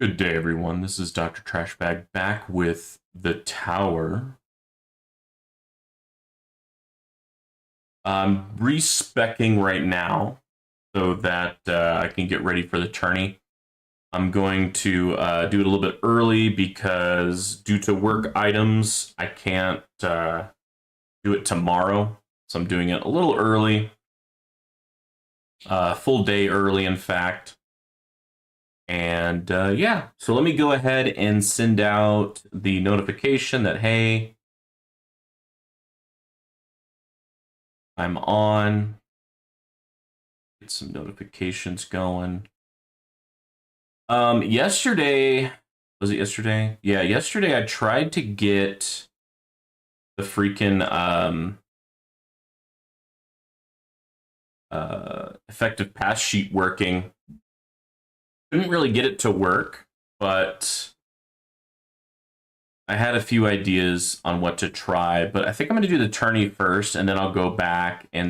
Good day, everyone. This is Dr. Trashbag back with The Tower. I'm respecking right now so that I can get ready for the tourney. I'm going to do it a little bit early because, due to work items, I can't do it tomorrow. So I'm doing it a little early, full day early, in fact. And yeah, so let me go ahead and send out the notification that, hey, I'm on. Get some notifications going. Yesterday, was it yesterday? Yeah, yesterday I tried to get the freaking effective pass sheet working. Couldn't really get it to work, but I had a few ideas on what to try. But I think I'm going to do the tourney first, and then I'll go back and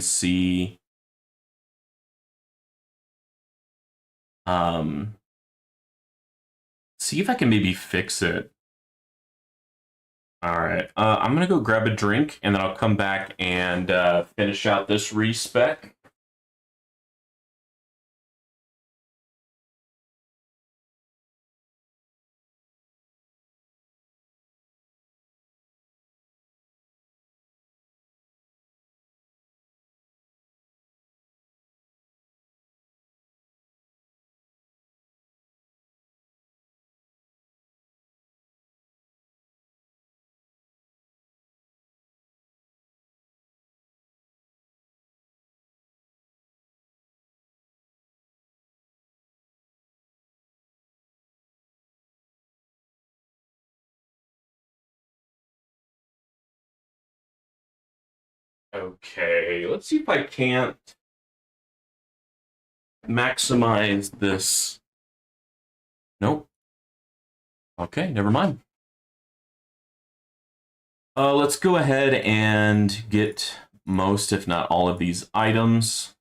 um see if I can maybe fix it. All right. I'm gonna go grab a drink, and then I'll come back and finish out this respec. Okay, let's see if I can't maximize this. Nope. Okay, never mind. Let's go ahead and get most, if not all, of these items.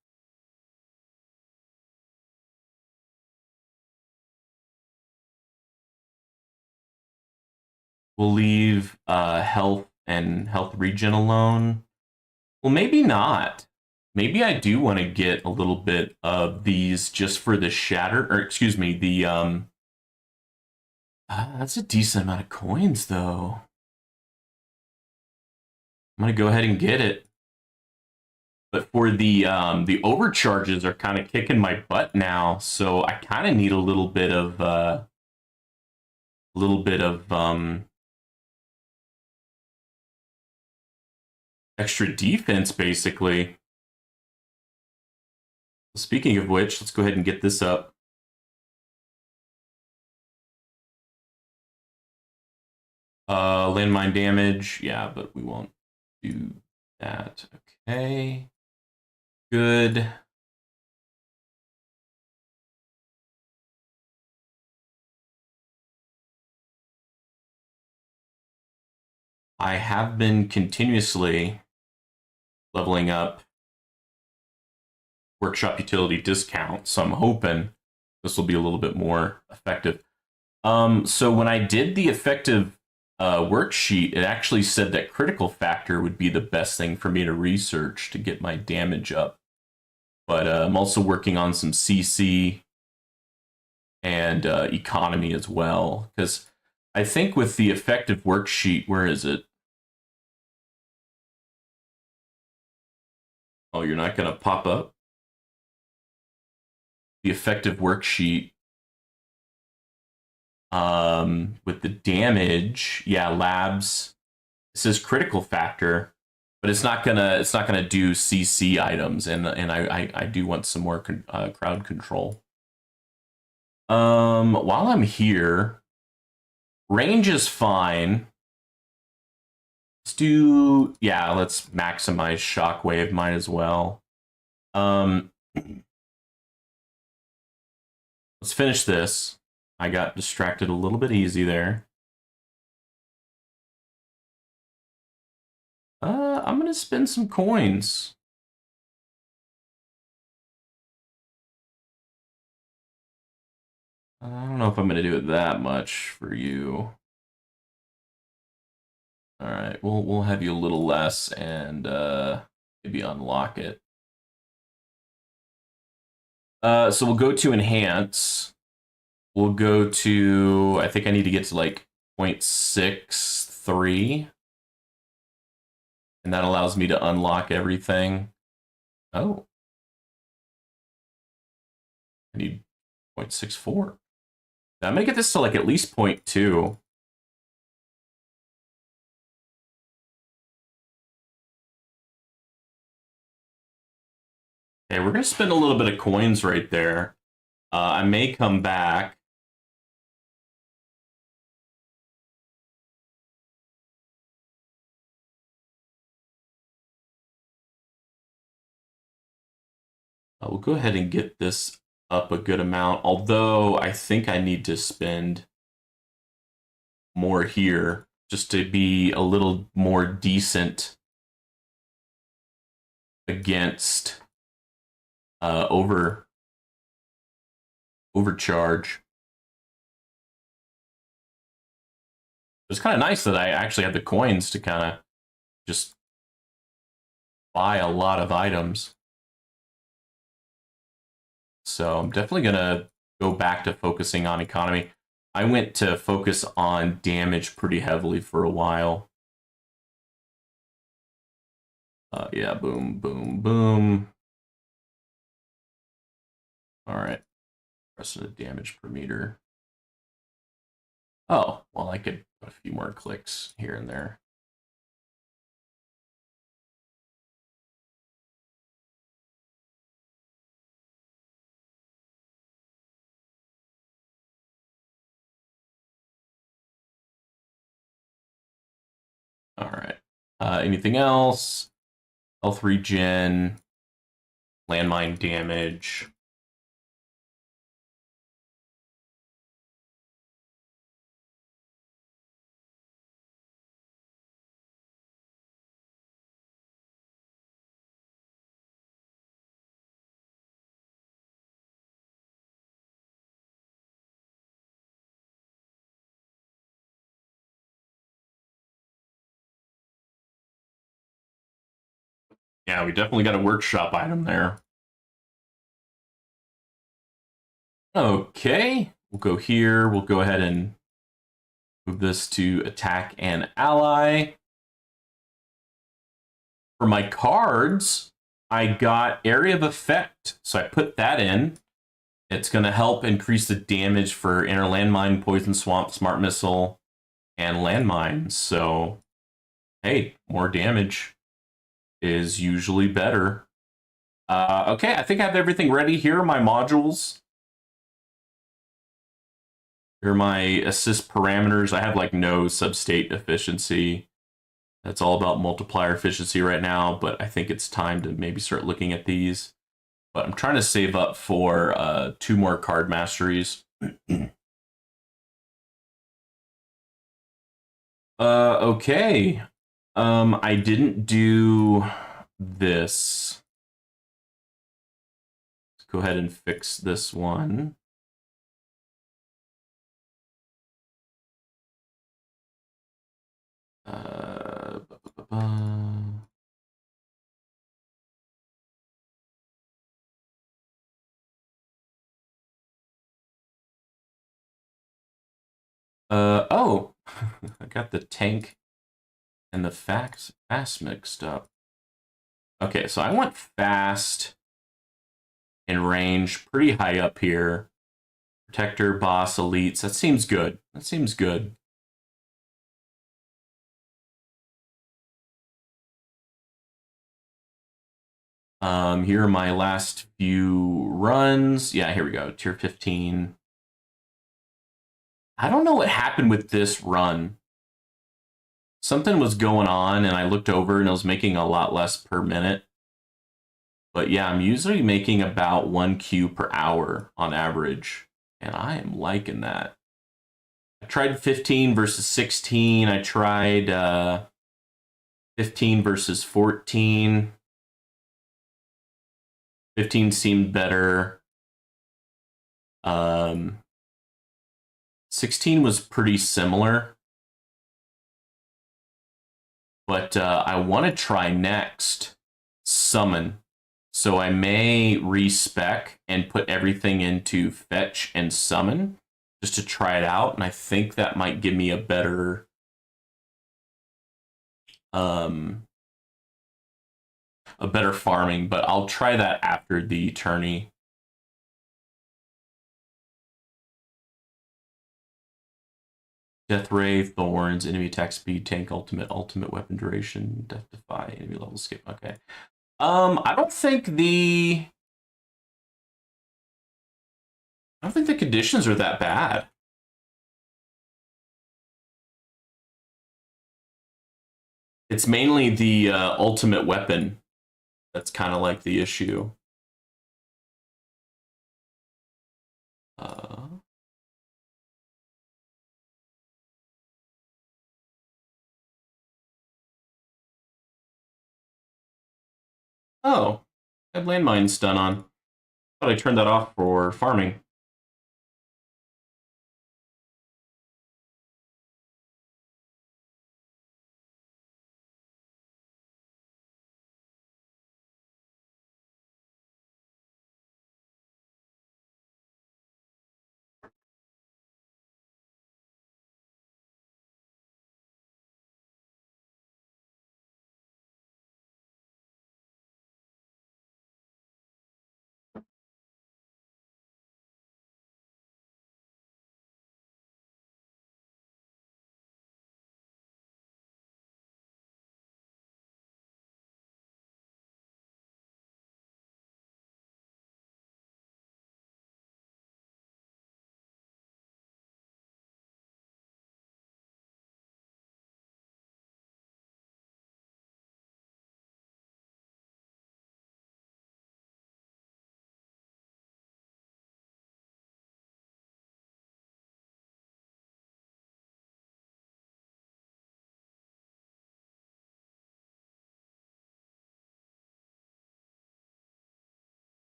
We'll leave health and health regen alone. Well, maybe not. Maybe I do want to get a little bit of these just for the shatter, or excuse me, the that's a decent amount of coins, though. I'm gonna go ahead and get it. But for the overcharges are kind of kicking my butt now, so I kind of need a little bit of extra defense, basically. Speaking of which, let's go ahead and get this up. Landmine damage, yeah, but we won't do that. Okay, good. I have been continuously leveling up workshop utility discount, so I'm hoping this will be a little bit more effective. So when I did the effective worksheet, it actually said that critical factor would be the best thing for me to research to get my damage up. But I'm also working on some CC and economy as well, because I think with the effective worksheet, where is it? Oh, you're not going to pop up? The effective worksheet with the damage, yeah, labs. It says critical factor, but it's not gonna do CC items, and I do want some more crowd control. While I'm here, range is fine. Let's maximize shockwave. Might as well. Um, let's finish this. I got distracted a little bit easy there. I'm gonna spend some coins. I don't know if I'm going to do it that much for you. All right, we'll have you a little less and maybe unlock it. So we'll go to enhance. We'll go to, I think I need to get to like 0.63. And that allows me to unlock everything. Oh. I need 0.64. I'm gonna get this to like at least 0.2. Okay, we're gonna spend a little bit of coins right there. I may come back. We'll go ahead and get this up a good amount, although I think I need to spend more here just to be a little more decent against overcharge. It's kind of nice that I actually have the coins to kind of just buy a lot of items. So I'm definitely going to go back to focusing on economy. I went to focus on damage pretty heavily for a while. Yeah, boom, boom, boom. All right. Rest of the damage per meter. Oh, well, I could put a few more clicks here and there. All right. Anything else? Health regen, landmine damage. Yeah, we definitely got a workshop item there. Okay, we'll go here. We'll go ahead and move this to attack an ally. For my cards, I got area of effect, so I put that in. It's going to help increase the damage for inner landmine, poison swamp, smart missile, and landmines. So, hey, more damage is usually better. Okay, I think I have everything ready. Here are my modules. Here are my assist parameters. I have like no substate efficiency. That's all about multiplier efficiency right now, but I think it's time to maybe start looking at these. But I'm trying to save up for 2 more card masteries. Okay. I didn't do this. Let's go ahead and fix this one. Oh, I got the tank and the fast mixed up. Okay, so I want fast and range pretty high up here. Protector, boss, elites. That seems good. That seems good. Here are my last few runs. Yeah, here we go. Tier 15. I don't know what happened with this run. Something was going on, and I looked over, and I was making a lot less per minute. But yeah, I'm usually making about 1 Q per hour on average, and I am liking that. I tried 15 versus 16. I tried 15 versus 14. 15 seemed better. 16 was pretty similar. But I want to try next summon. So I may respec and put everything into fetch and summon just to try it out. And I think that might give me a better farming, but I'll try that after the tourney. Death Ray, Thorns, enemy attack speed, tank ultimate, ultimate weapon duration, death defy, enemy level skip. Okay. I don't think the conditions are that bad. It's mainly the ultimate weapon that's kind of like the issue. Oh, I have landmines done on. Thought I turned that off for farming.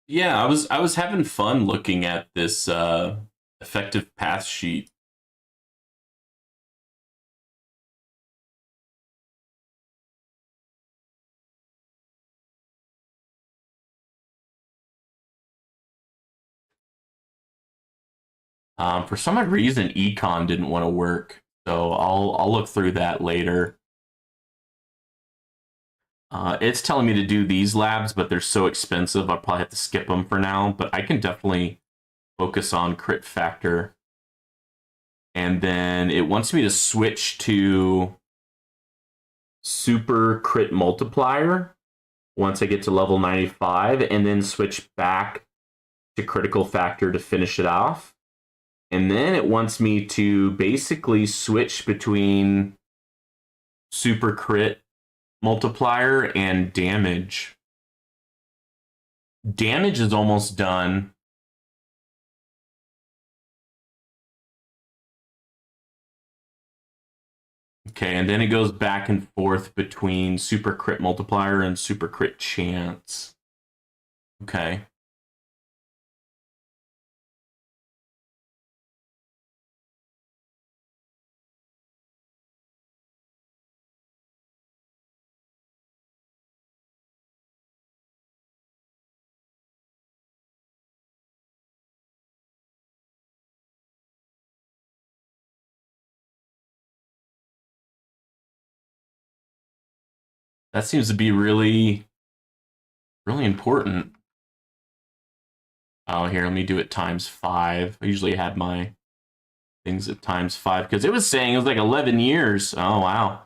Yeah, I was having fun looking at this effective path sheet. For some odd reason, econ didn't want to work, so I'll look through that later. It's telling me to do these labs, but they're so expensive, I'll probably have to skip them for now. But I can definitely focus on crit factor. And then it wants me to switch to super crit multiplier once I get to level 95, and then switch back to critical factor to finish it off. And then it wants me to basically switch between super crit multiplier and damage. Damage is almost done. Okay, and then it goes back and forth between super crit multiplier and super crit chance. Okay. That seems to be really, really important. Oh, here, let me do it times 5. I usually had my things at times 5 because it was saying it was like 11 years. Oh, wow.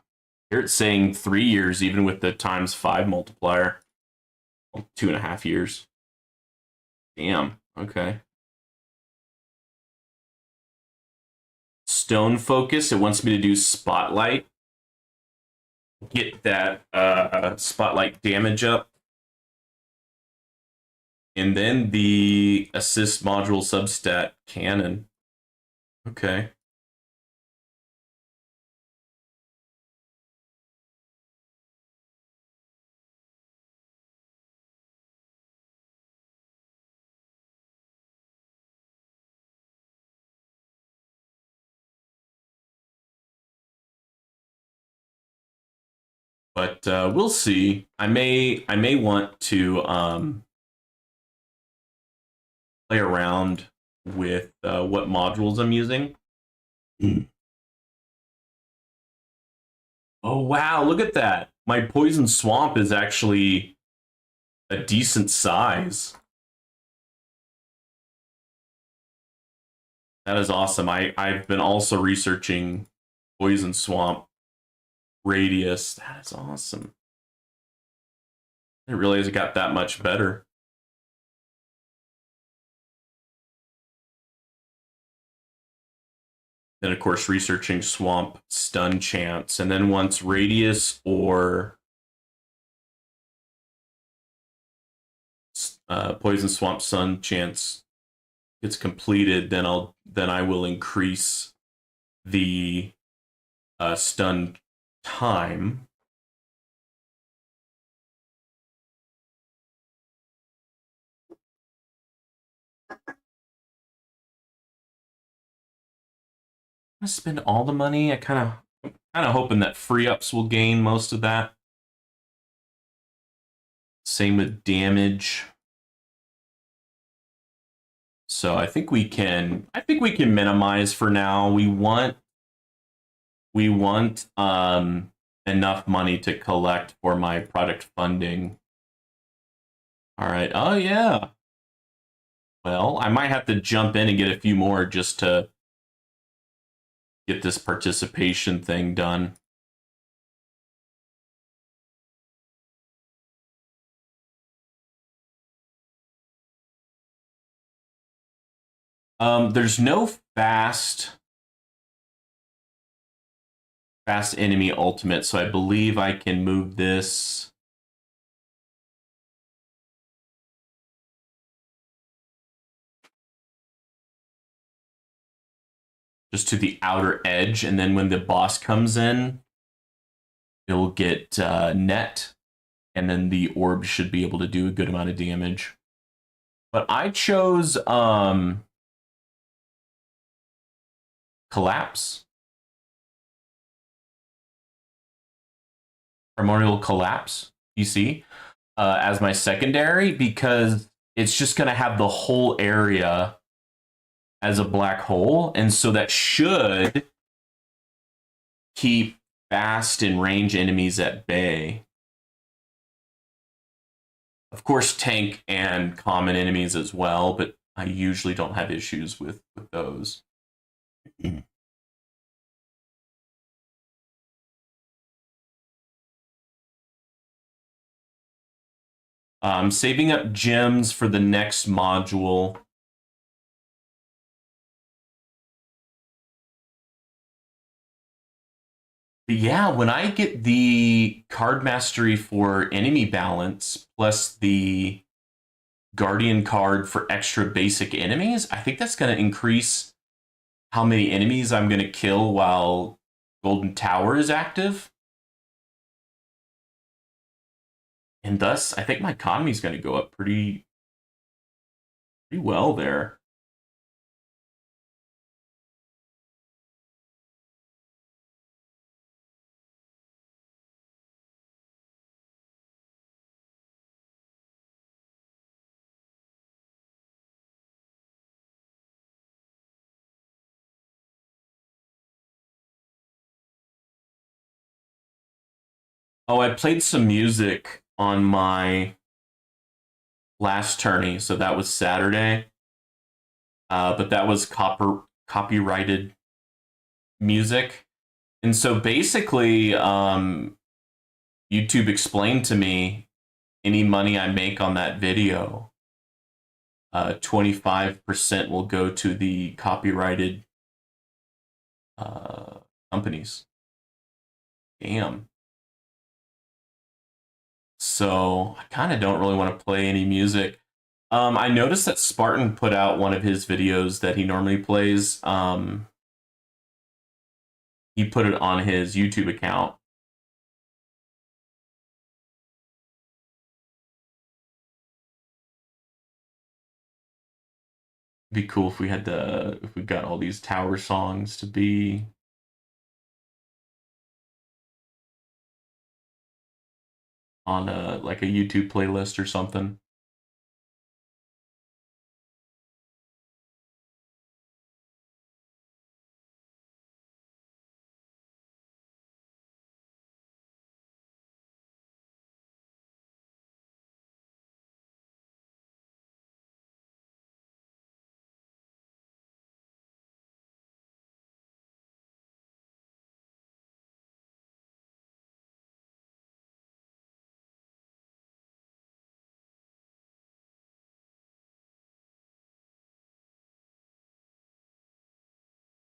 Here it's saying 3 years, even with the times 5 multiplier. Well, 2.5 years. Damn. Okay. Stone focus. It wants me to do spotlight. Get that spotlight damage up. And then the assist module substat cannon. Okay. But we'll see. I may want to play around with what modules I'm using. Oh wow, look at that. My poison swamp is actually a decent size. That is awesome. I've been also researching poison swamp radius. That is awesome. I didn't realize it got that much better. Then, of course, researching swamp stun chance. And then once radius or poison swamp stun chance gets completed, then I will increase the stun time. I spend all the money. I kind of hoping that free ups will gain most of that. Same with damage. So I think we can minimize for now. We want enough money to collect for my product funding. All right. Oh yeah. Well, I might have to jump in and get a few more just to get this participation thing done. There's no fast enemy ultimate, so I believe I can move this. Just to the outer edge, and then when the boss comes in, it'll get net, and then the orb should be able to do a good amount of damage. But I chose Collapse. Primordial Collapse, you see, as my secondary, because it's just going to have the whole area as a black hole, and so that should keep fast and range enemies at bay. Of course, tank and common enemies as well, but I usually don't have issues with those. Saving up gems for the next module. But yeah, when I get the card mastery for enemy balance plus the guardian card for extra basic enemies, I think that's going to increase how many enemies I'm going to kill while Golden Tower is active. And thus, I think my economy is going to go up pretty well there. Oh, I played some music on my last tourney, so that was Saturday. But that was copyrighted music. And so basically, YouTube explained to me any money I make on that video, 25% will go to the copyrighted companies. Damn. So I kind of don't really want to play any music. I noticed that Spartan put out one of his videos that he normally plays. He put it on his YouTube account. It'd be cool if we got all these tower songs to be on like a YouTube playlist or something.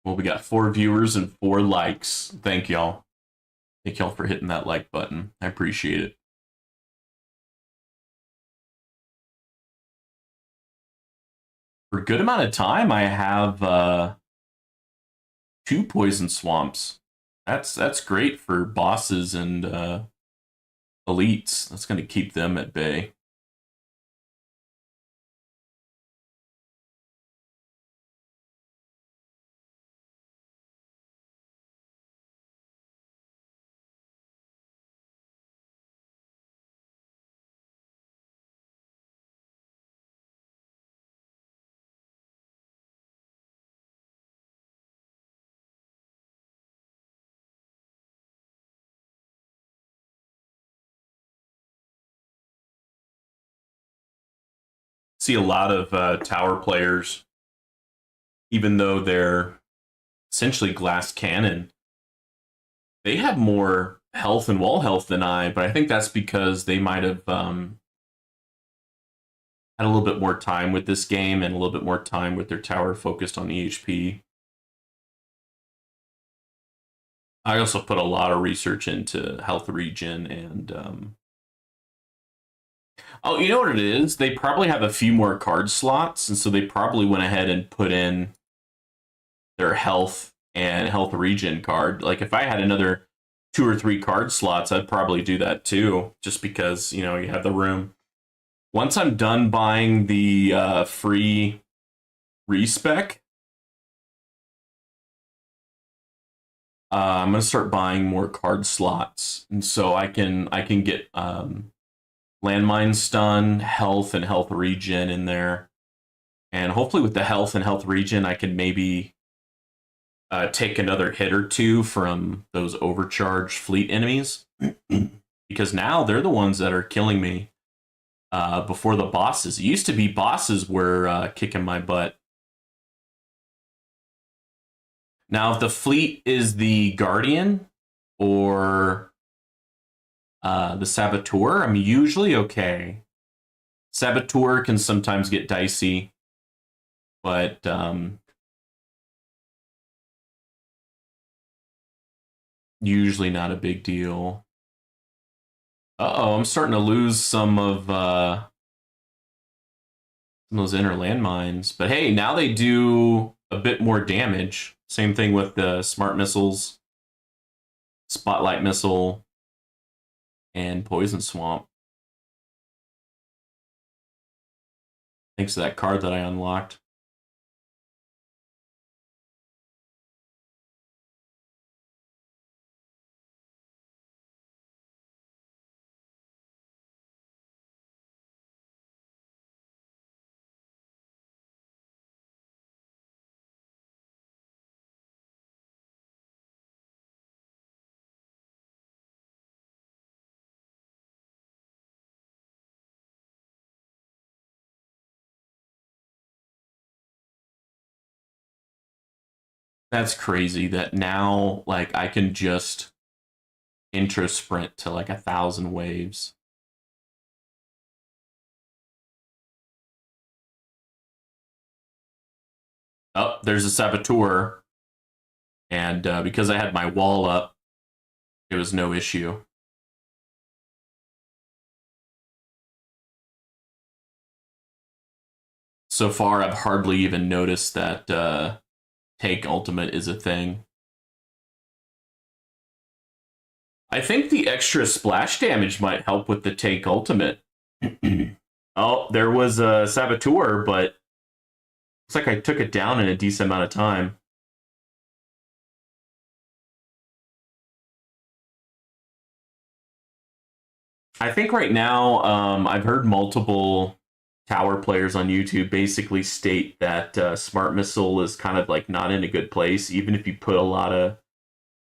Well, we got 4 viewers and 4 likes. Thank y'all. Thank y'all for hitting that like button. I appreciate it. For a good amount of time, I have 2 poison swamps. That's great for bosses and elites. That's going to keep them at bay. See a lot of tower players, even though they're essentially glass cannon, they have more health and wall health than I, but I think that's because they might have had a little bit more time with this game and a little bit more time with their tower focused on EHP. I also put a lot of research into health regen and oh, you know what it is? They probably have a few more card slots, and so they probably went ahead and put in their health and health regen card. Like if I had another 2 or 3 card slots, I'd probably do that too, just because, you know, you have the room. Once I'm done buying the free respec, I'm gonna start buying more card slots, and so I can get landmine stun, health, and health regen in there, and hopefully with the health and health regen, I can maybe take another hit or 2 from those overcharged fleet enemies, because now they're the ones that are killing me before the bosses. It used to be bosses were kicking my butt. Now, if the fleet is the Guardian or the Saboteur, I'm usually okay. Saboteur can sometimes get dicey, but usually not a big deal. Uh-oh, I'm starting to lose some of those inner landmines. But hey, now they do a bit more damage. Same thing with the smart missiles, spotlight missile, and poison swamp. Thanks to that card that I unlocked. That's crazy that now, like, I can just intro sprint to like 1,000 waves. Oh, there's a Saboteur. And because I had my wall up, it was no issue. So far, I've hardly even noticed that take ultimate is a thing. I think the extra splash damage might help with the take ultimate. Oh, there was a Saboteur, but looks like I took it down in a decent amount of time. I think right now, I've heard multiple tower players on YouTube basically state that Smart Missile is kind of like not in a good place, even if you put a lot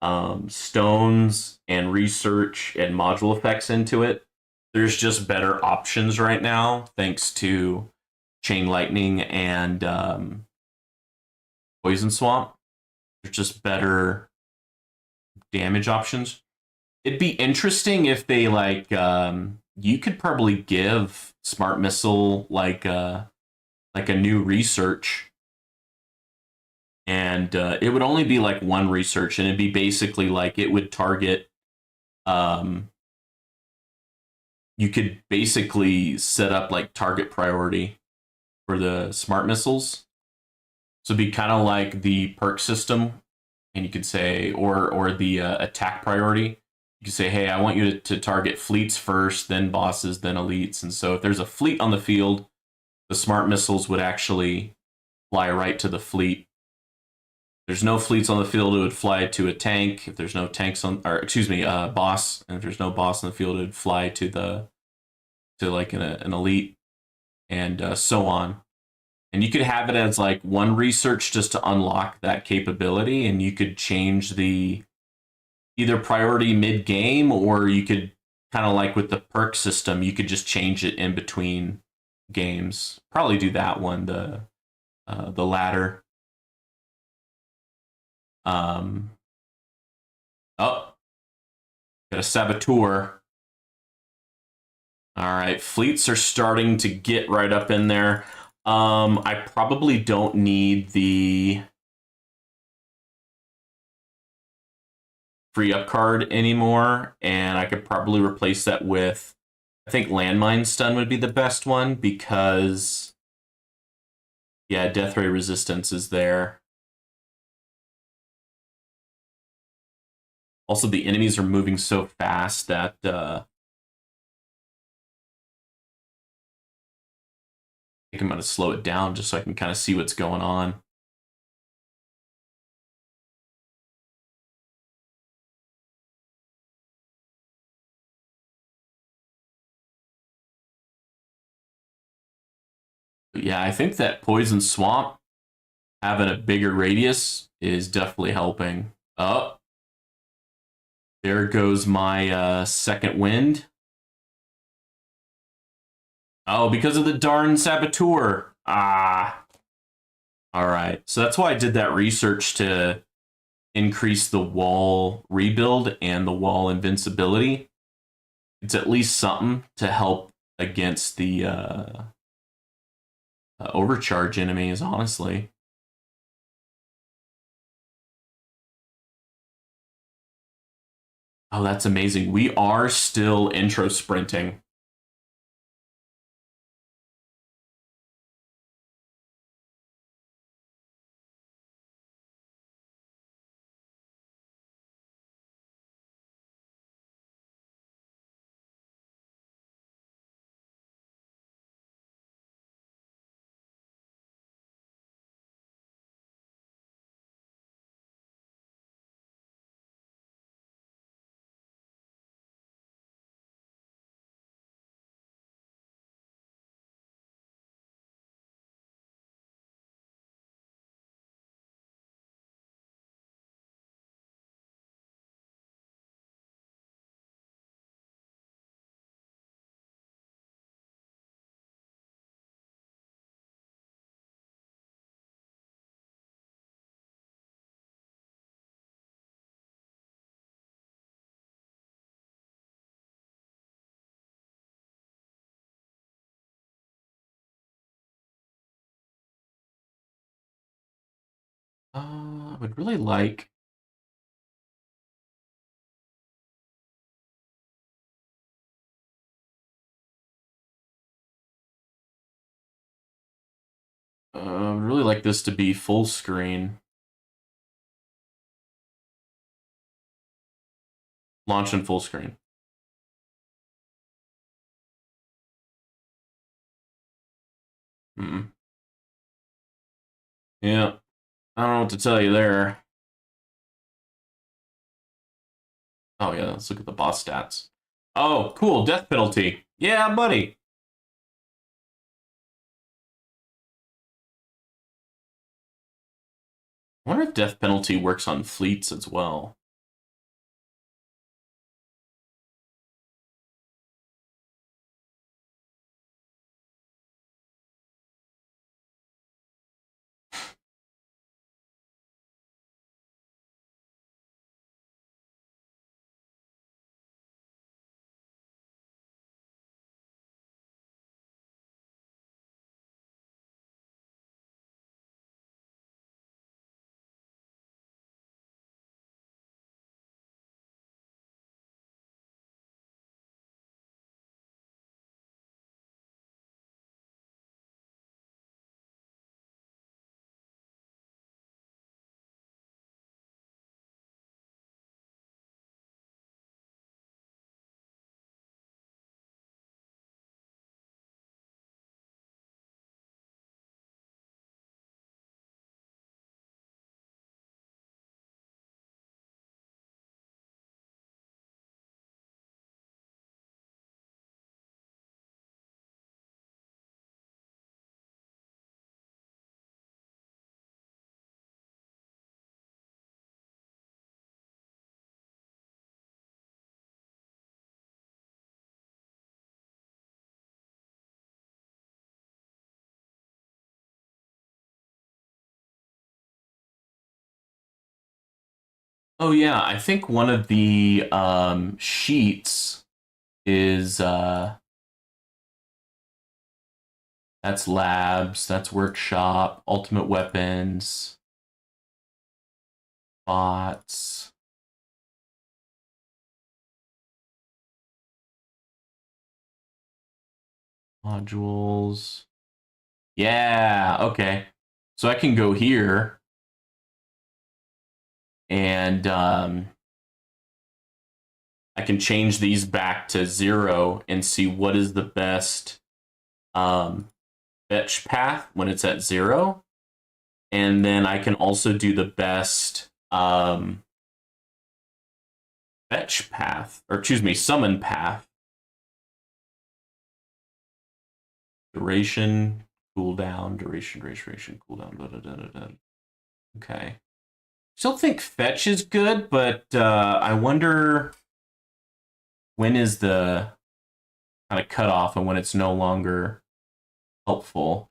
of stones and research and module effects into it. There's just better options right now, thanks to Chain Lightning and Poison Swamp. There's just better damage options. It'd be interesting if they like you could probably give Smart Missile like a new research, and it would only be like one research, and it'd be basically like it would target you could basically set up like target priority for the smart missiles. So it'd be kind of like the perk system, and you could say, or the attack priority. You could say, hey, I want you to target fleets first, then bosses, then elites. And so if there's a fleet on the field, the smart missiles would actually fly right to the fleet. If there's no fleets on the field, it would fly to a tank. If there's no tanks on, or excuse me, boss, and if there's no boss on the field, it would fly to like an elite, and so on. And you could have it as like one research just to unlock that capability, and you could change the either priority mid game, or you could kind of like with the perk system, you could just change it in between games. Probably do that one, the latter. Oh, got a saboteur. All right, fleets are starting to get right up in there. I probably don't need the free up card anymore, and I could probably replace that with, I think landmine stun would be the best one, because yeah, death ray resistance is there. Also, the enemies are moving so fast that I think I'm going to slow it down just so I can kind of see what's going on. But yeah, I think that Poison Swamp having a bigger radius is definitely helping. Oh, there goes my second wind. Oh, because of the darn saboteur. Ah. All right. So that's why I did that research to increase the wall rebuild and the wall invincibility. It's at least something to help against the overcharge enemies, honestly. Oh, that's amazing. We are still intro sprinting. I would really like. I would really like this to be full screen. Launch in full screen. Hmm. Yeah. I don't know what to tell you there. Oh yeah, let's look at the boss stats. Oh, cool. Death penalty. Yeah, buddy. I wonder if death penalty works on fleets as well. Oh yeah, I think one of the sheets is that's labs, that's workshop, ultimate weapons, bots, modules. Yeah, okay. So I can go here and I can change these back to 0 and see what is the best um, fetch path when it's at 0. And then I can also do the best fetch path, or excuse me, summon path. Duration, cooldown, duration, cooldown. Da, da, da, da, da. Okay. Still think fetch is good, but I wonder when is the kind of cutoff and when it's no longer helpful.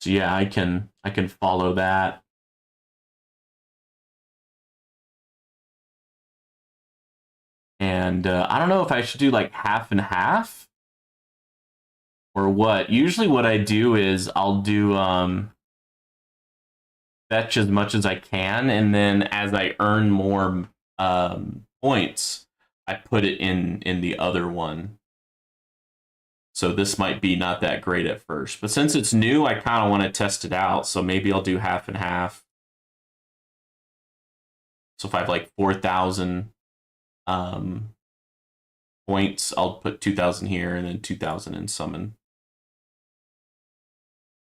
So yeah, I can follow that. And I don't know if I should do like half and half or what. Usually what I do is I'll do fetch as much as I can, and then as I earn more points, I put it in the other one. So this might be not that great at first, but since it's new, I kind of want to test it out. So maybe I'll do half and half. So if I have like 4,000 um, points, I'll put 2,000 here and then 2,000 in summon.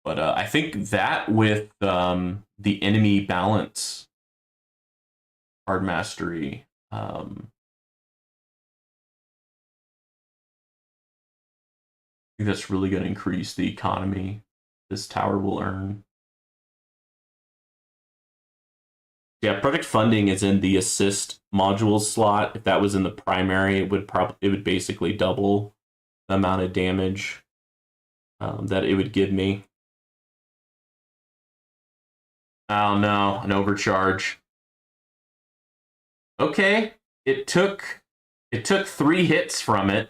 But I think that with the enemy balance card mastery, I think that's really going to increase the economy this tower will earn. Yeah, project funding is in the assist module slot. If that was in the primary, it would basically double the amount of damage that it would give me. Oh no, an overcharge. Okay, it took 3 hits from it.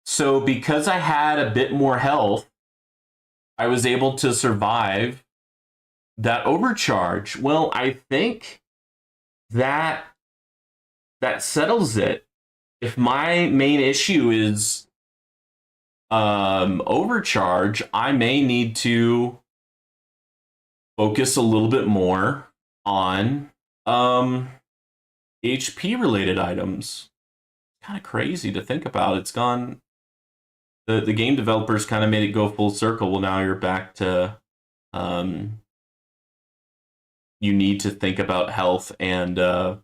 So because I had a bit more health, I was able to survive that overcharge. Well, I think that that settles it. If my main issue is Overcharge, I may need to focus a little bit more on HP related items. Kind of crazy to think about. It's gone. The game developers kind of made it go full circle. Well, now you're back to you need to think about health and health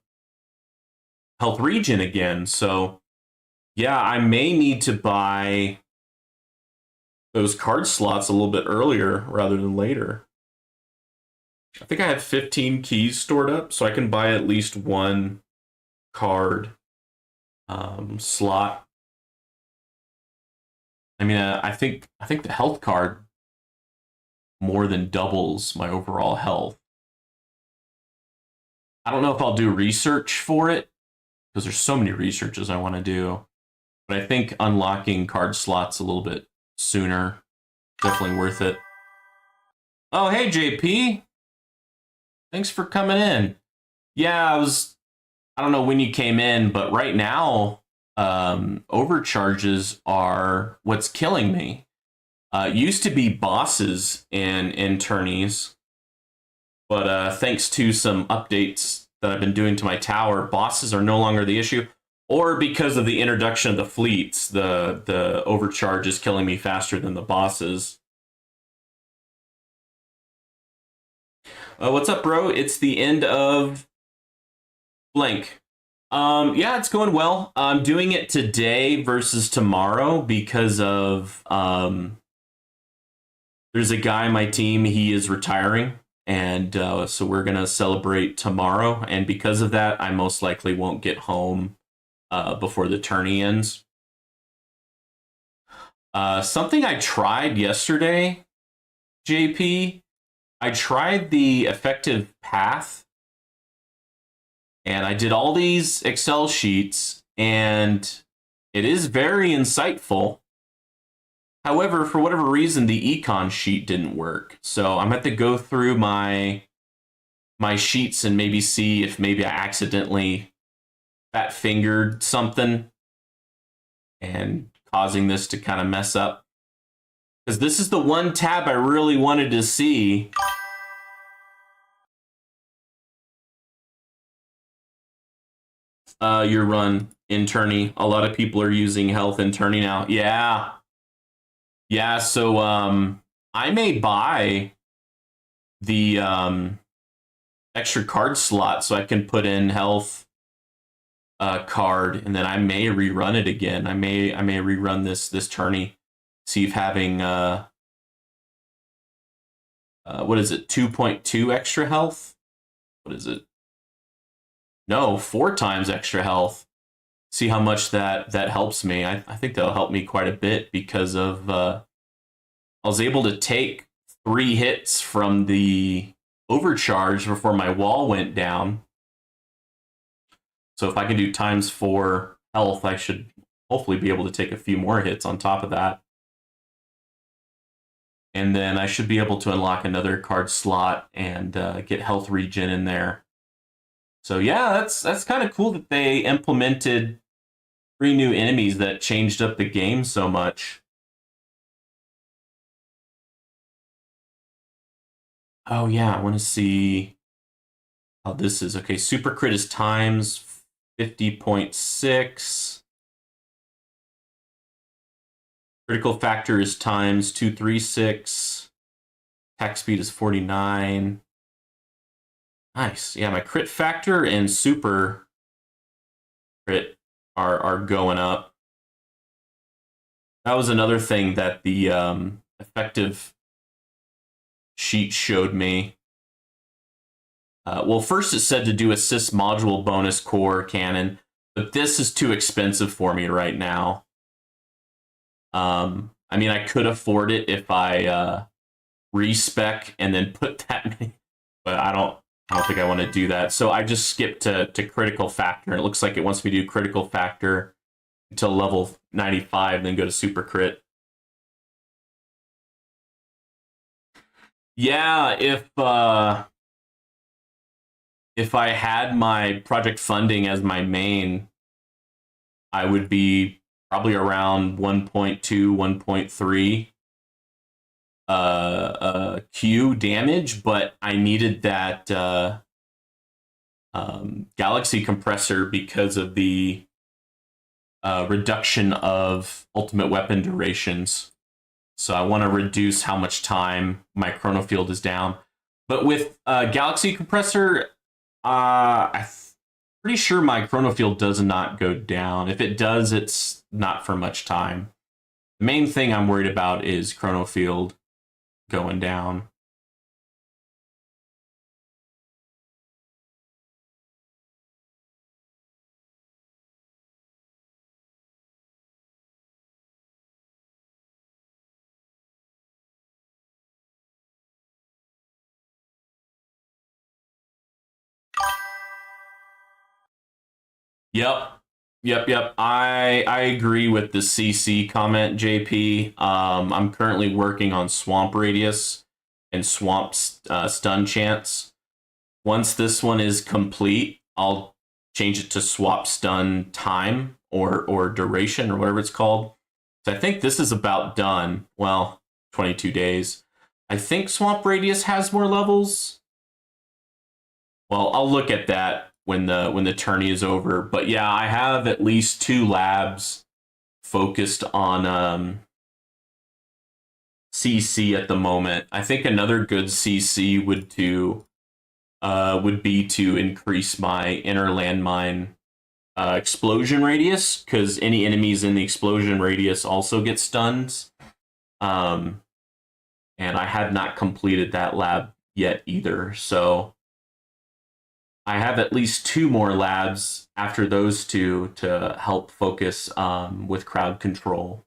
regen again. So yeah, I may need to buy those card slots a little bit earlier rather than later. I think I have 15 keys stored up, so I can buy at least one card slot. I mean, I think the health card more than doubles my overall health. I don't know if I'll do research for it because there's so many researches I want to do, but I think unlocking card slots a little bit sooner definitely worth it. Oh, hey JP, thanks for coming in. Yeah, I don't know when you came in, but right now overcharges are what's killing me. Used to be bosses in tourneys, but thanks to some updates that I've been doing to my tower, bosses are no longer the issue. Or because of the introduction of the fleets, the overcharge is killing me faster than the bosses. What's up, bro? It's the end of blank. Yeah, it's going well. I'm doing it today versus tomorrow because of there's a guy on my team. He is retiring, and so we're gonna celebrate tomorrow. And because of that, I most likely won't get home before the tourney ends. Something I tried yesterday, JP. I tried the effective path, and I did all these Excel sheets, and it is very insightful. However, for whatever reason, the econ sheet didn't work. So I'm going to have to go through my sheets and maybe see if maybe I accidentally fat fingered something and causing this to kind of mess up. Because this is the one tab I really wanted to see. Your run in tourney. A lot of people are using health in tourney now. Yeah. Yeah, so I may buy the extra card slot so I can put in health card, and then I may rerun it again. I may rerun this tourney. See if having what is it, 2.2 extra health? What is it? No, 4 times extra health. See how much that helps me. I think that'll help me quite a bit because of I was able to take 3 hits from the overcharge before my wall went down. So if I can do times 4 health, I should hopefully be able to take a few more hits on top of that. And then I should be able to unlock another card slot and get health regen in there. So yeah, that's kind of cool that they implemented 3 new enemies that changed up the game so much. Oh yeah, I want to see how this is. Okay, super crit is times 50.6. Critical factor is times 236. Attack speed is 49. Nice. Yeah, my crit factor and super crit are going up. That was another thing that the effective sheet showed me. Well, first it said to do assist module bonus core cannon, but this is too expensive for me right now. I mean, I could afford it if I respec and then put that many, but I don't think I want to do that. So I just skipped to critical factor. It looks like it wants me to do critical factor until level 95, then go to super crit. Yeah, if I had my project funding as my main, I would be probably around 1.2, 1.3 Q damage, but I needed that Galaxy compressor because of the reduction of ultimate weapon durations. So I want to reduce how much time my chrono field is down. But with Galaxy compressor, I'm pretty sure my chrono field does not go down. If it does, it's not for much time. The main thing I'm worried about is chrono field going down. Yep. Yep. I agree with the CC comment, JP. I'm currently working on Swamp Radius and Swamp Stun Chance. Once this one is complete, I'll change it to Swap Stun Time or Duration or whatever it's called. So I think this is about done. Well, 22 days. I think Swamp Radius has more levels. Well, I'll look at that when the tourney is over. But yeah, I have at least 2 labs focused on CC at the moment. I think another good CC would be to increase my inner landmine explosion radius, because any enemies in the explosion radius also get stunned. And I had not completed that lab yet either, so I have at least 2 more labs after those 2 to help focus with crowd control.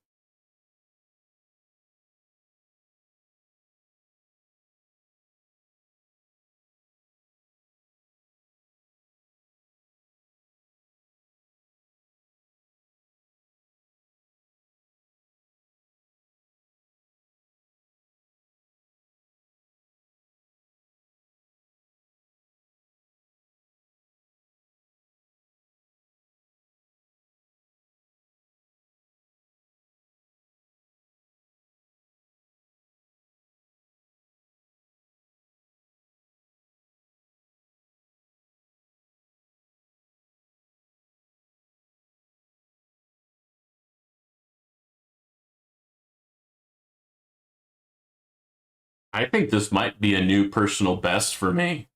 I think this might be a new personal best for me.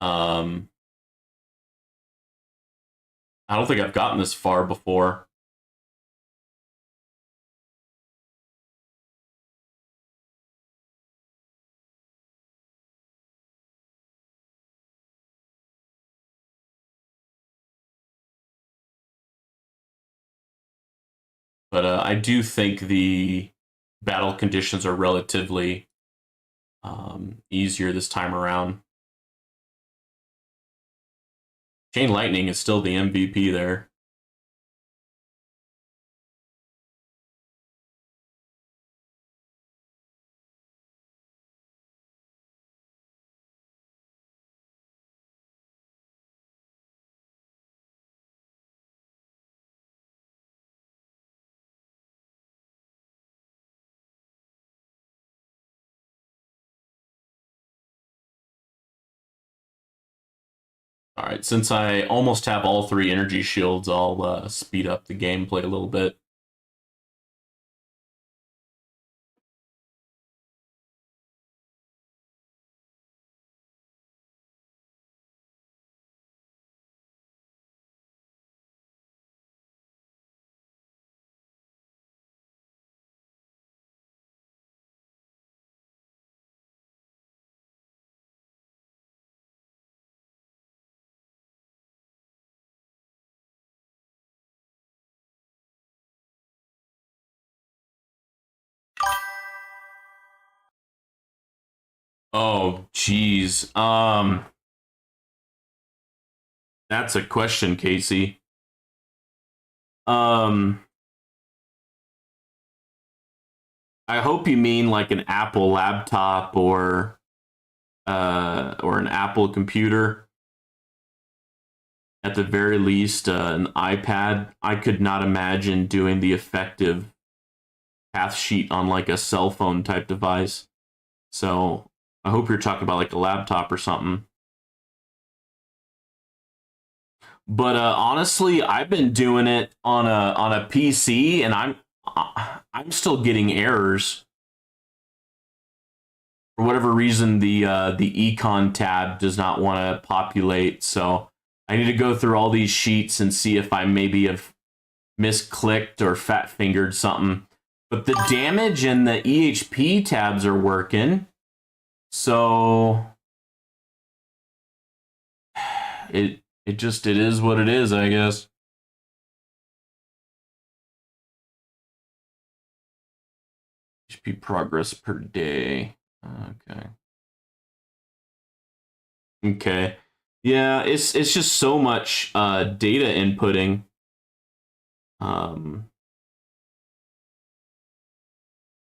I don't think I've gotten this far before. But I do think the battle conditions are relatively easier this time around. Chain Lightning is still the MVP there. All right, since I almost have all 3 energy shields, I'll speed up the gameplay a little bit. Oh, geez. That's a question, Casey. Um, I hope you mean like an Apple laptop or an Apple computer. at the very least, an iPad. I could not imagine doing the effective path sheet on like a cell phone type device. So I hope you're talking about like a laptop or something. But honestly, I've been doing it on a PC, and I'm still getting errors for whatever reason. The econ tab does not want to populate, so I need to go through all these sheets and see if I maybe have misclicked or fat fingered something. But the damage and the EHP tabs are working, so it is what it is, I guess. HP progress per day. Okay. Okay. Yeah, it's just so much data inputting. Um,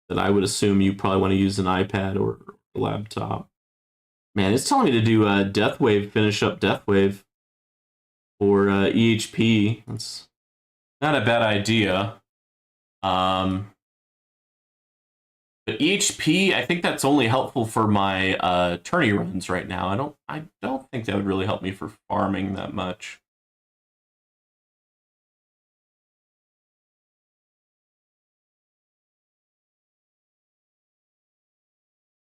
that I would assume you probably want to use an iPad or a laptop. Man, it's telling me to do Deathwave, finish up Deathwave for EHP. That's not a bad idea. But EHP, I think that's only helpful for my tourney runs right now. I don't think that would really help me for farming that much.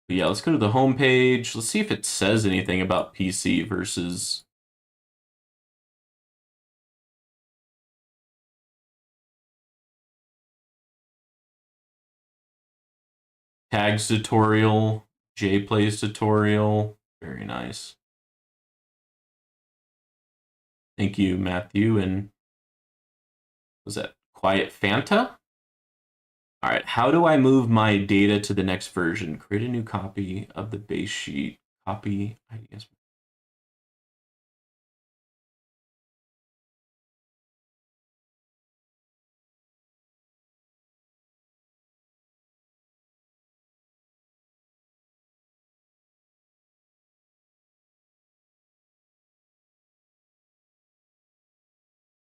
But yeah, let's go to the home page. Let's see if it says anything about PC versus tags tutorial, JPlays tutorial. Very nice. Thank you, Matthew. And was that Quiet Fanta? All right, how do I move my data to the next version? Create a new copy of the base sheet. Copy IDS.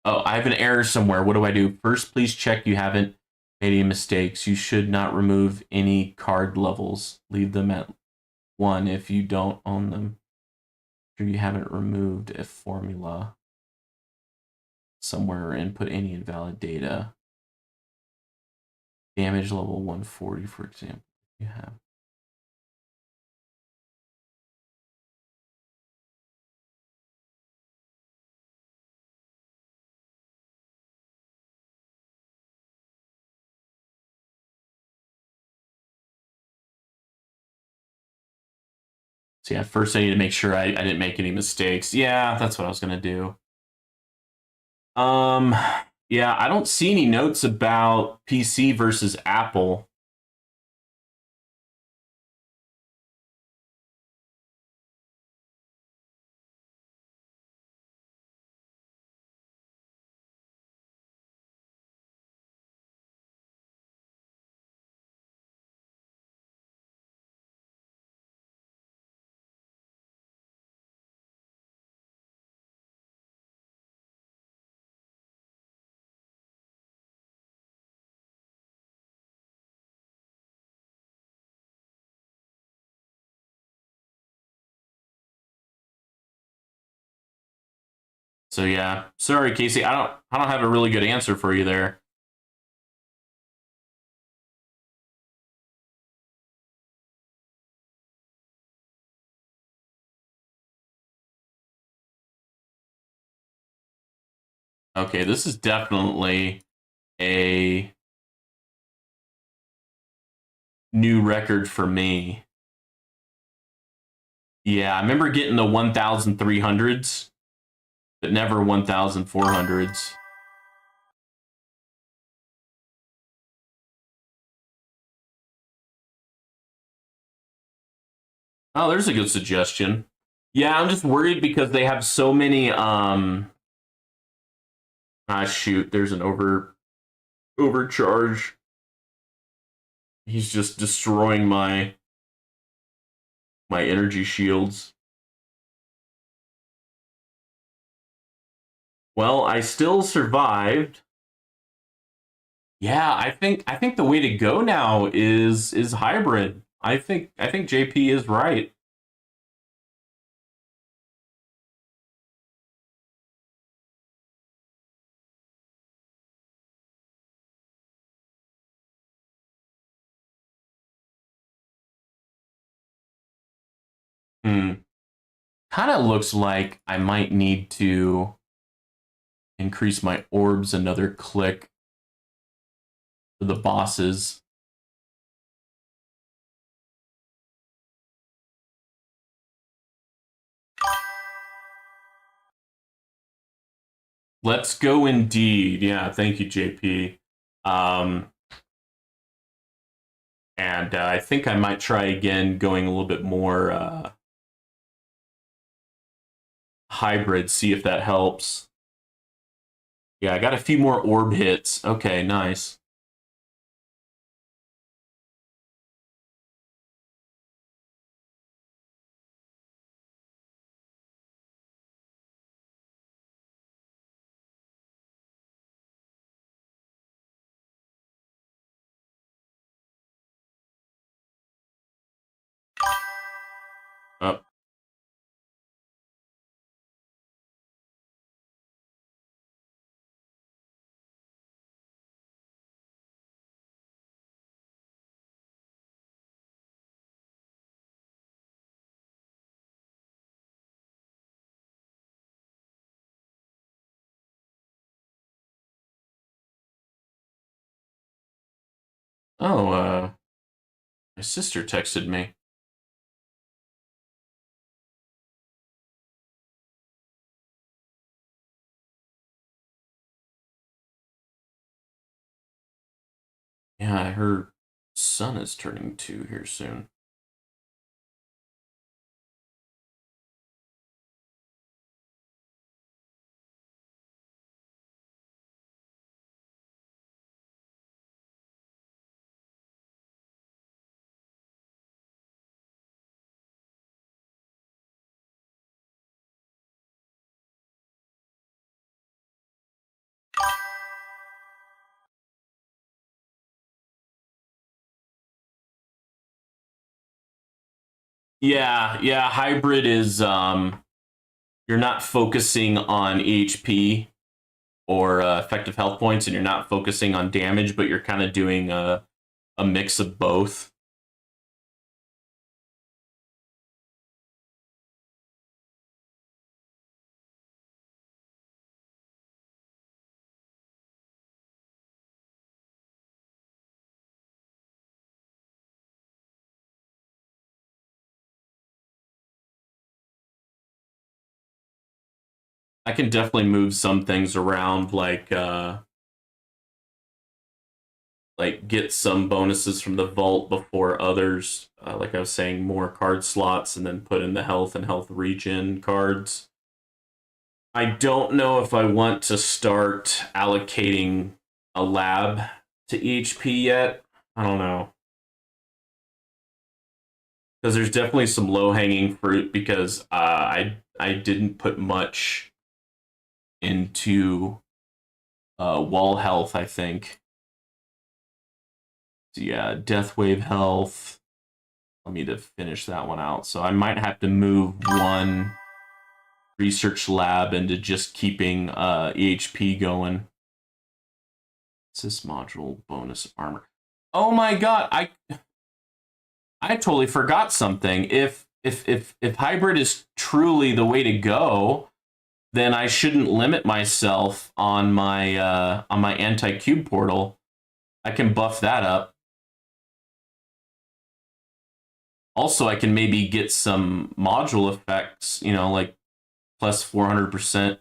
Oh, I have an error somewhere. What do I do? First, please check you haven't made any mistakes. You should not remove any card levels. Leave them at 1 if you don't own them. Sure you haven't removed a formula somewhere or input any invalid data. Damage level 140, for example. You have. So yeah, first I need to make sure I didn't make any mistakes. Yeah, that's what I was gonna do. Yeah, I don't see any notes about PC versus Apple. So yeah, sorry, Casey. I don't have a really good answer for you there. Okay, this is definitely a new record for me. Yeah, I remember getting the 1,300s, but never 1,400s. Oh, there's a good suggestion. Yeah, I'm just worried because they have so many shoot, there's an overcharge. He's just destroying my energy shields. Well, I still survived. Yeah, I think the way to go now is hybrid. I think JP is right. Hmm. Kind of looks like I might need to increase my orbs another click for the bosses. Let's go indeed. Yeah, thank you, JP. Um, and I think I might try again going a little bit more hybrid, see if that helps. Yeah, I got a few more orb hits. Okay, nice. Oh, oh, my sister texted me. Yeah, her son is turning 2 here soon. Yeah, yeah, hybrid is you're not focusing on HP or effective health points, and you're not focusing on damage, but you're kind of doing a mix of both. I can definitely move some things around, like get some bonuses from the vault before others. Like I was saying, more card slots, and then put in the health and health regen cards. I don't know if I want to start allocating a lab to HP yet. I don't know, because there's definitely some low hanging fruit because I didn't put much into wall health. I think. So yeah, death wave health. Let me to finish that one out. So I might have to move one research lab into just keeping EHP going. What's this module bonus armor? Oh my god, I totally forgot something. If hybrid is truly the way to go, then I shouldn't limit myself on my anti-cube portal. I can buff that up. Also, I can maybe get some module effects, like plus 400%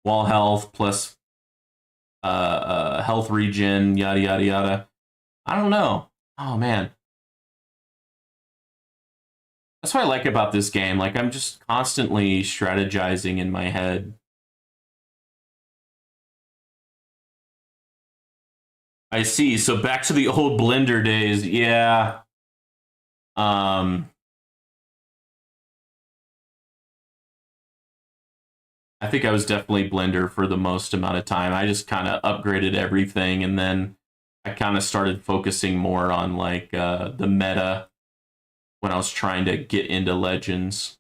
wall health, plus health regen, yada yada yada. I don't know. Oh man, that's what I like about this game. Like I'm just constantly strategizing in my head. I see. So back to the old Blender days. Yeah. Um. I think I was definitely Blender for the most amount of time. I just kind of upgraded everything, and then I kind of started focusing more on like the meta when I was trying to get into Legends.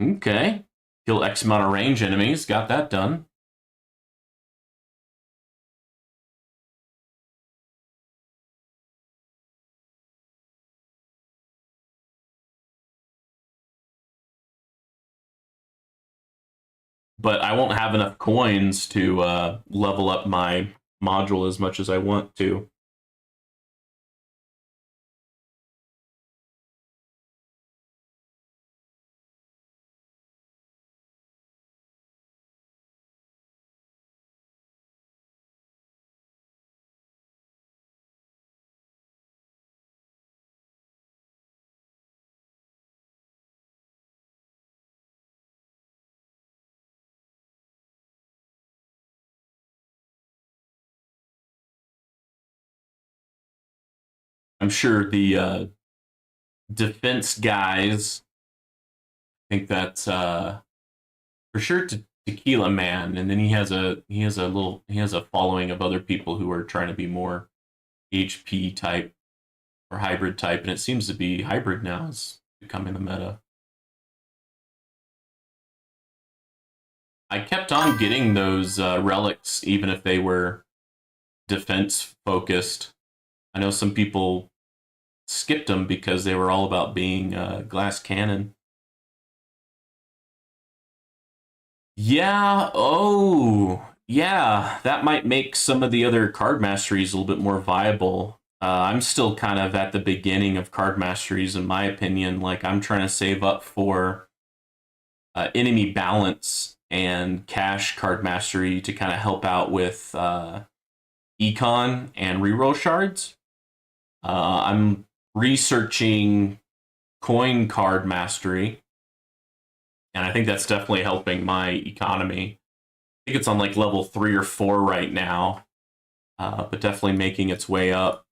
Okay. Kill X amount of range enemies. Got that done. But I won't have enough coins to level up my module as much as I want to. I'm sure the defense guys think that's for sure Tequila Man, and then he has a following of other people who are trying to be more HP type or hybrid type, and it seems to be hybrid now is becoming the meta. I kept on getting those relics even if they were defense focused. I know some people skipped them because they were all about being glass cannon. Yeah, oh, yeah, that might make some of the other card masteries a little bit more viable. I'm still kind of at the beginning of card masteries, in my opinion. Like, I'm trying to save up for enemy balance and cash card mastery to kind of help out with econ and reroll shards. I'm researching coin card mastery, and I think that's definitely helping my economy. I think it's on like level 3 or 4 right now, but definitely making its way up.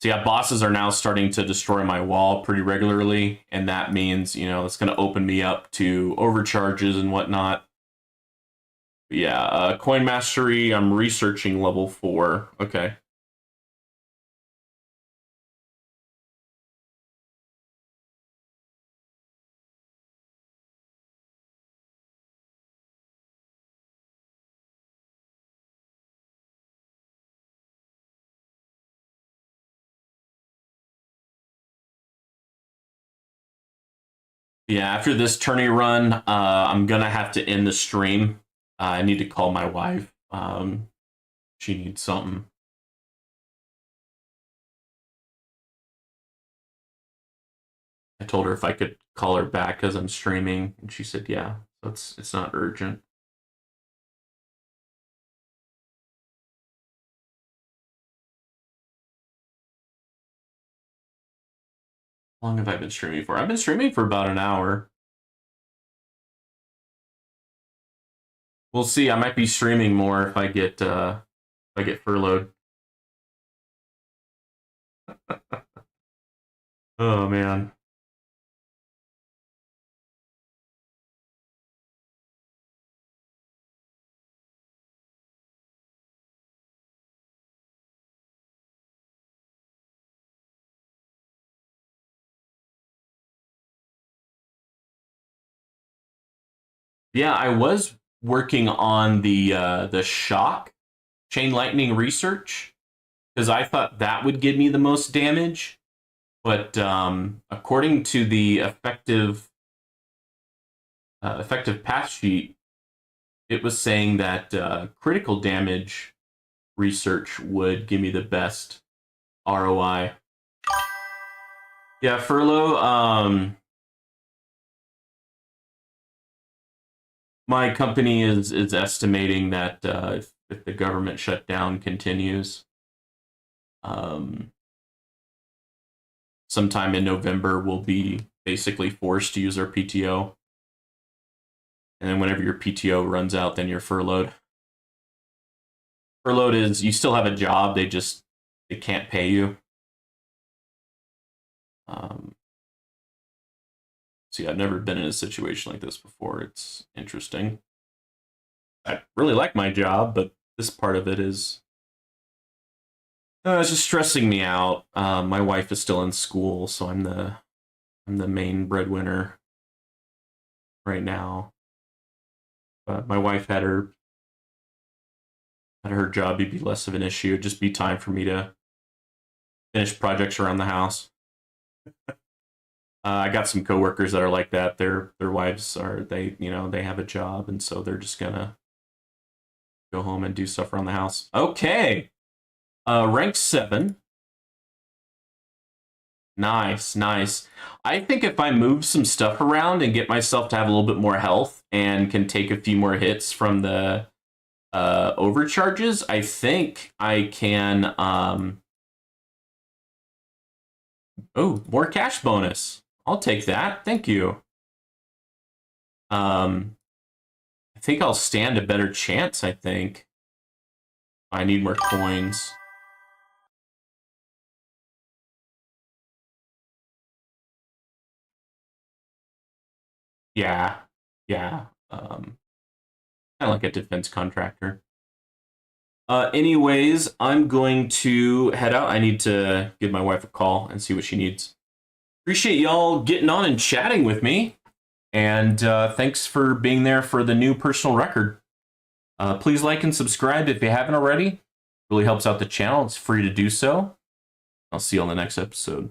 So yeah, bosses are now starting to destroy my wall pretty regularly, and that means, you know, it's going to open me up to overcharges and whatnot. But yeah, coin mastery, I'm researching level 4. Okay. Yeah, after this tourney run, I'm gonna have to end the stream. I need to call my wife. She needs something. I told her if I could call her back because I'm streaming, and she said, "Yeah, so it's not urgent." How long have I been streaming for? I've been streaming for about an hour. We'll see. I might be streaming more if I get furloughed. Oh man. Yeah, I was working on the shock chain lightning research because I thought that would give me the most damage. But according to the effective path sheet, it was saying that critical damage research would give me the best ROI. Yeah, furlough. My company is estimating that if the government shutdown continues, um, sometime in November, we'll be basically forced to use our PTO. And then whenever your PTO runs out, then you're furloughed. Furloughed is you still have a job, they can't pay you. See, I've never been in a situation like this before. It's interesting. I really like my job, but this part of it is it's just stressing me out. My wife is still in school, so I'm the main breadwinner right now. But my wife had her job, it'd be less of an issue. It'd just be time for me to finish projects around the house. I got some coworkers that are like that. Their wives they have a job, and so they're just gonna go home and do stuff around the house. Okay, rank 7. Nice, nice. I think if I move some stuff around and get myself to have a little bit more health and can take a few more hits from the overcharges, I think I can. Oh, more cash bonus. I'll take that. Thank you. I think I'll stand a better chance, I think. I need more coins. Yeah. Kind of like a defense contractor. Anyways, I'm going to head out. I need to give my wife a call and see what she needs. Appreciate y'all getting on and chatting with me. And thanks for being there for the new personal record. Please like and subscribe if you haven't already. It really helps out the channel. It's free to do so. I'll see you on the next episode.